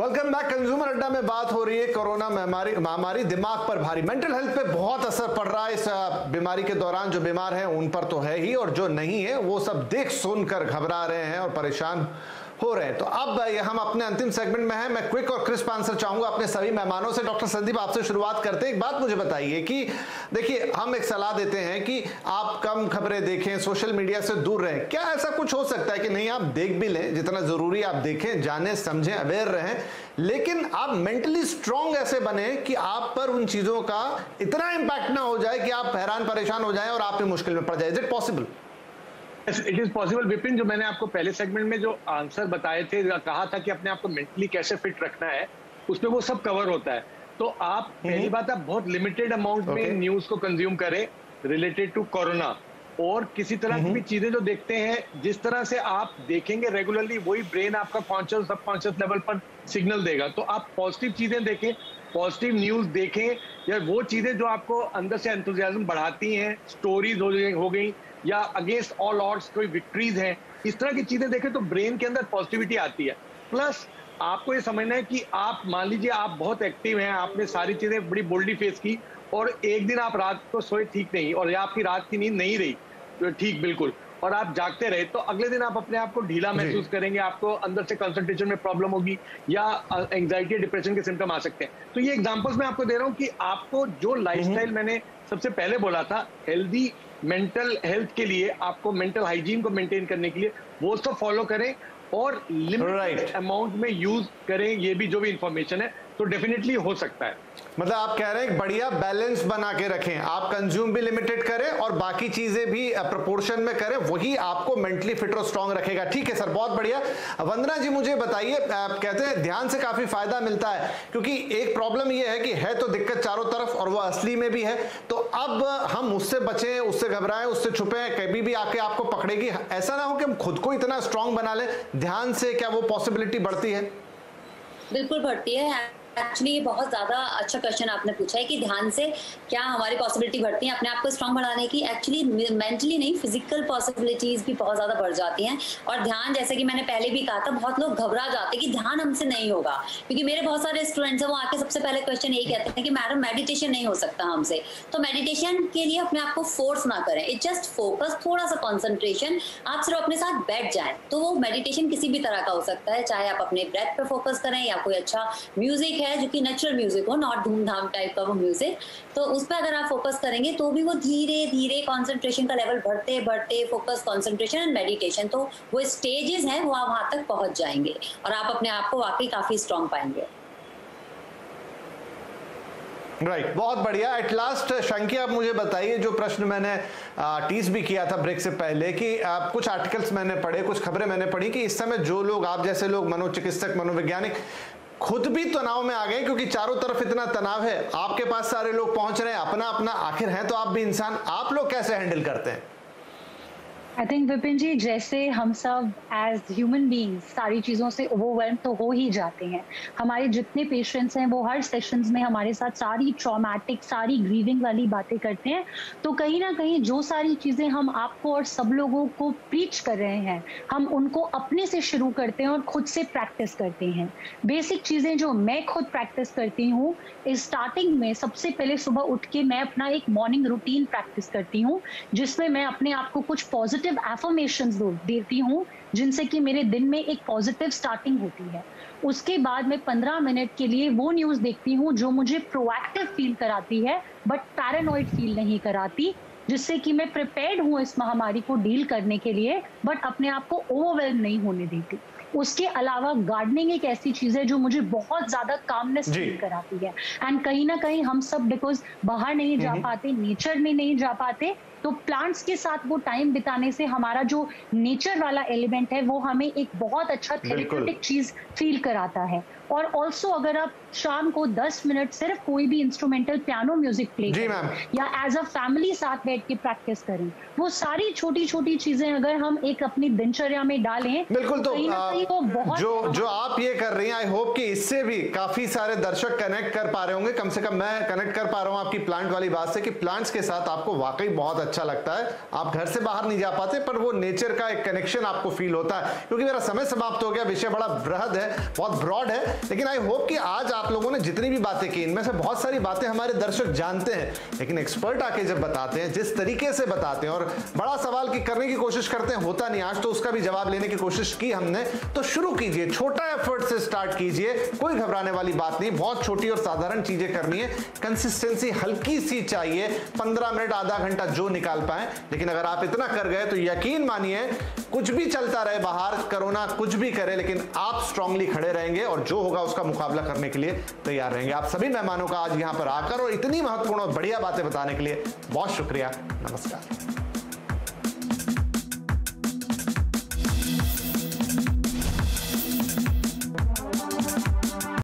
Welcome back. Consumer अड्डा में बात हो रही है कोरोना महामारी दिमाग पर भारी, मेंटल हेल्थ पे बहुत असर पड़ रहा है इस बीमारी के दौरान। जो बीमार हैं उन पर तो है ही, और जो नहीं है वो सब देख सुनकर घबरा रहे हैं और परेशान हो रहे हैं। तो अब हम अपने अंतिम सेगमेंट में हैं। मैं क्विक और क्रिस्प आंसर चाहूंगा अपने सभी मेहमानों से। डॉक्टर संदीप, आपसे शुरुआत करते हैं। एक बात मुझे बताइए कि देखिए, हम एक सलाह देते हैं कि आप कम खबरें देखें, सोशल मीडिया से दूर रहें। क्या ऐसा कुछ हो सकता है कि नहीं, आप देख भी लें जितना जरूरी आप देखें, जानें, समझें, अवेयर रहें, लेकिन आप मेंटली स्ट्रांग ऐसे बने कि आप पर उन चीजों का इतना इंपैक्ट ना हो जाए कि आप हैरान परेशान हो जाएं और आप भी मुश्किल में पड़ जाए। Is it possible? It is possible Vipin. जो मैंने आपको पहले सेगमेंट में जो आंसर बताए थे, कहा था कि अपने आप को मेंटली कैसे फिट रखना है, उसमें वो सब कवर होता है। तो आप पहली बात, आप बहुत लिमिटेड अमाउंट में न्यूज को कंज्यूम करें रिलेटेड टू कोरोना, और किसी तरह की भी चीजें जो देखते हैं, जिस तरह से आप देखेंगे रेगुलरली, वही ब्रेन आपका कॉन्शियस सबकॉन्शियस लेवल पर सिग्नल देगा। तो आप पॉजिटिव चीजें देखें, पॉजिटिव न्यूज देखें, या वो चीजें जो आपको अंदर से एंथुसियाज्म बढ़ाती हैं, स्टोरीज हो गई, या अगेंस्ट ऑल ऑड्स कोई विक्ट्रीज हैं, इस तरह की चीजें देखें तो ब्रेन के अंदर पॉजिटिविटी आती है। प्लस आपको ये समझना है कि आप मान लीजिए आप बहुत एक्टिव हैं, आपने सारी चीजें बड़ी बोल्डली फेस की, और एक दिन आप रात को सोए ठीक नहीं, और या आपकी रात की नींद नहीं रही ठीक बिल्कुल, और आप जागते रहे, तो अगले दिन आप अपने आप को ढीला महसूस करेंगे, आपको अंदर से कंसंट्रेशन में प्रॉब्लम होगी, या एंजाइटी डिप्रेशन के सिम्टम आ सकते हैं। तो ये एग्जांपल्स मैं आपको दे रहा हूं कि आपको जो लाइफस्टाइल मैंने सबसे पहले बोला था, हेल्दी मेंटल हेल्थ के लिए, आपको मेंटल हाइजीन को मेंटेन करने के लिए, वो सब फॉलो करें और लिमिटेड अमाउंट में यूज करें। ये भी जो भी इंफॉर्मेशन है, तो डेफिनेटली हो सकता है। मतलब आप कह रहे हैं बढ़िया बैलेंस बना के रखें, आप कंज्यूम भी लिमिटेड करें और बाकी चीजें भी प्रोपोर्शन में करें, वही आपको मेंटली फिट और स्ट्रांग रखेगा। ठीक है सर, बहुत बढ़िया। वंदना जी, मुझे बताइए, कहते हैं ध्यान से काफी फायदा मिलता है, क्योंकि एक प्रॉब्लम यह है कि है तो दिक्कत चारों तरफ और वो असली में भी है। तो अब हम उससे बचें, उससे घबराएं, उससे छुपें, कभी भी आके आपको पकड़ेगी। ऐसा ना हो कि हम खुद को इतना स्ट्रांग बना लें ध्यान से, क्या वो पॉसिबिलिटी बढ़ती है? बिल्कुल बढ़ती है। एक्चुअली ये बहुत ज़्यादा अच्छा क्वेश्चन आपने पूछा है कि ध्यान से क्या हमारी पॉसिबिलिटी बढ़ती है अपने आप को स्ट्रांग बढ़ाने की। एक्चुअली मेंटली नहीं, फिजिकल पॉसिबिलिटीज भी बहुत ज़्यादा बढ़ जाती हैं। और ध्यान, जैसे कि मैंने पहले भी कहा था, बहुत लोग घबरा जाते हैं कि ध्यान हमसे नहीं होगा, क्योंकि मेरे बहुत सारे स्टूडेंट्स हैं, वो आके सबसे पहले क्वेश्चन यही कहते हैं कि मैडम मेडिटेशन नहीं हो सकता हमसे। तो मेडिटेशन के लिए अपने आप को फोर्स ना करें, इट जस्ट फोकस, थोड़ा सा कॉन्सेंट्रेशन, आप सिर्फ अपने साथ बैठ जाएं। तो वो मेडिटेशन किसी भी तरह का हो सकता है, चाहे आप अपने ब्रेथ पे फोकस करें या कोई अच्छा म्यूजिक है जो कि नेचुरल म्यूजिक हो, नॉट धूमधाम टाइप का वो म्यूजिक, तो उस पर अगर आप फोकस करेंगे तो भी वो धीरे धीरे कंसंट्रेशन का लेवल बढ़ते बढ़ते, फोकस, कंसंट्रेशन एंड मेडिटेशन, तो वो स्टेजेस हैं, वो आप वहां तक पहुंच जाएंगे और आप अपने आप को वाकई काफी स्ट्रांग पाएंगे। राइट, बहुत बढ़िया। एट लास्ट शंकी, आप मुझे बताइए, जो प्रश्न मैंने टीज भी किया था ब्रेक से पहले, कि कुछ आर्टिकल्स मैंने पढ़े, कुछ खबरें मैंने पढ़ी कि इस समय जो लोग, आप जैसे लोग, मनोचिकित्सक, मनोवैज्ञानिक, खुद भी तनाव में आ गए, क्योंकि चारों तरफ इतना तनाव है, आपके पास सारे लोग पहुंच रहे हैं, अपना अपना, आखिर है तो आप भी इंसान, आप लोग कैसे हैंडल करते हैं? आई थिंक विपिन जी, जैसे हम सब एज ह्यूमन बीइंग्स सारी चीज़ों से ओवरवेल्म तो हो ही जाते हैं। हमारे जितने पेशेंट्स हैं वो हर सेशंस में हमारे साथ सारी ट्रॉमेटिक, सारी ग्रीविंग वाली बातें करते हैं। तो कहीं ना कहीं जो सारी चीज़ें हम आपको और सब लोगों को प्रीच कर रहे हैं, हम उनको अपने से शुरू करते हैं और खुद से प्रैक्टिस करते हैं। बेसिक चीज़ें जो मैं खुद प्रैक्टिस करती हूँ, स्टार्टिंग में सबसे पहले सुबह उठ के मैं अपना एक मॉर्निंग रूटीन प्रैक्टिस करती हूँ, जिसमें मैं अपने आप को कुछ पॉजिटिव एफर्मेशंस देती हूँ, जिनसे कि मेरे दिन में एक पॉजिटिव स्टार्टिंग होती है। उसके बाद मैं 15 मिनट के लिए वो न्यूज देखती हूँ जो मुझे प्रोएक्टिव फील कराती है, बट पैरानॉइड फील नहीं कराती, जिससे कि मैं प्रिपेयर्ड हूँ इस महामारी को डील करने के लिए, बट अपने आप को ओवरवेल्म नहीं होने देती। उसके अलावा गार्डनिंग एक ऐसी चीज है जो मुझे बहुत ज्यादा कामनेस फील कराती है। एंड कहीं ना कहीं हम सब बिकॉज बाहर नहीं जा पाते, नेचर में नहीं जा पाते, तो प्लांट्स के साथ वो टाइम बिताने से हमारा जो नेचर वाला एलिमेंट है वो हमें एक बहुत अच्छा थेरेप्यूटिक चीज फील कराता है। और ऑल्सो अगर आप शाम को 10 मिनट सिर्फ कोई भी इंस्ट्रूमेंटल पियानो म्यूजिक प्ले करें या एज अ फैमिली साथ बैठ के प्रैक्टिस करें, वो सारी छोटी छोटी चीजें अगर हम एक अपनी दिनचर्या में डालें, बिल्कुल, तो जो आप ये कर रही हैं, आई होप कि इससे भी काफी सारे दर्शक कनेक्ट कर पा रहे होंगे। कम से कम मैं कनेक्ट कर पा रहा हूँ आपकी प्लांट वाली बात से, कि प्लांट्स के साथ आपको वाकई बहुत अच्छा लगता है। आप घर से बाहर नहीं जा पाते, पर वो नेचर का एक कनेक्शन आपको फील होता है। क्योंकि मेरा समय समाप्त हो गया, विषय बड़ा बृहद है, बहुत ब्रॉड है, लेकिन आई होप कि आज आप लोगों ने जितनी भी बातें की, इनमें से बहुत सारी बातें हमारे दर्शक जानते हैं, लेकिन एक्सपर्ट आके जब बताते हैं, जिस तरीके से बताते हैं और बड़ा सवाल की करने की कोशिश करते हैं, होता नहीं आज, तो उसका भी जवाब लेने की कोशिश की हमने। तो शुरू कीजिए, छोटा एफर्ट से स्टार्ट कीजिए, कोई घबराने वाली बात नहीं, बहुत छोटी और साधारण चीजें करनी है। कंसिस्टेंसी हल्की सी चाहिए, 15 मिनट आधा घंटा जो निकाल पाए, लेकिन अगर आप इतना कर गए तो यकीन मानिए कुछ भी चलता रहे बाहर, कोरोना कुछ भी करे, लेकिन आप स्ट्रांगली खड़े रहेंगे और जो होगा उसका मुकाबला करने के लिए तैयार रहेंगे। आप सभी मेहमानों का आज यहां पर आकर और इतनी महत्वपूर्ण और बढ़िया बातें बताने के लिए बहुत शुक्रिया। नमस्कार।